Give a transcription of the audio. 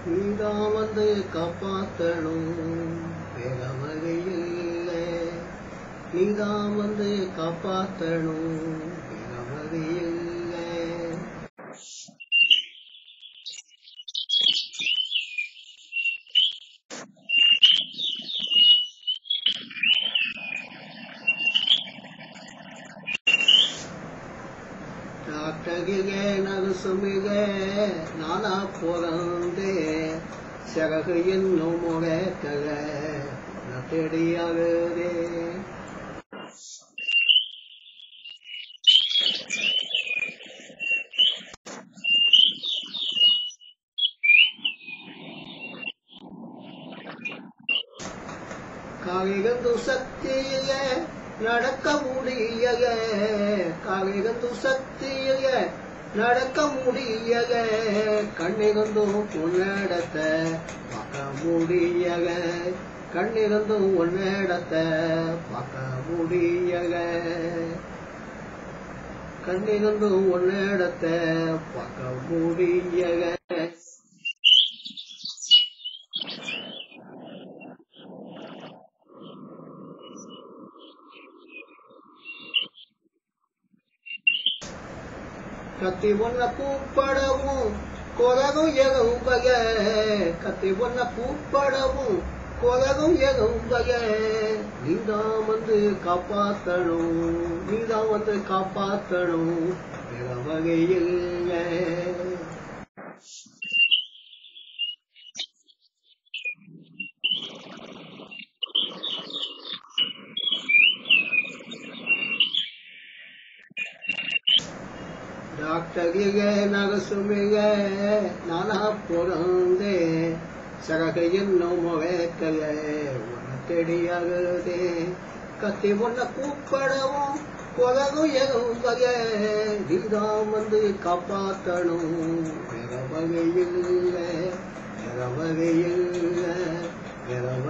நீதான் வந்து காப்பாத்தணும் வேற வழியில்ல. நீதான் வந்து காப்பாத்தணும் வேற வழியில்ல. டாக்டரிக நரசுமிக நானா பிறந்தே சிறகு என்னும் முறைக்கல தெரியாதே. காலிகந்து சக்திய நடக்க முடியல. காலிகந்து சக்திய நடக்க முடியல. கண்ணிருந்தும் உன்னடத்தை பார்க்க முடியல. கண்ணிருந்தும் உன்னடத்தை பார்க்க முடியல. கண்ணிருந்தும் உன்னடத்தை பார்க்க முடியல. கத்தி ஒன்ன கூப்படவும் கொலகும் எறும்பக. கத்தி ஒன்ன கூப்படவும் கொலகும் எறும்பக. நீதான் வந்து காப்பாத்தணும். நீதான் வந்து காப்பாத்தணும் வேற வகையில்ல. டாக்டரிக நரசுமிக நானா பிறந்தே சிறகு என்னும் முறைக்கல உன தெரியாதே. கத்தி ஒன்ன கூப்படவும் கொலகும் எறும்பக. நீதான் வந்து காப்பாத்தணும் வேற வகையில்ல. வேற வகையில்ல. வேற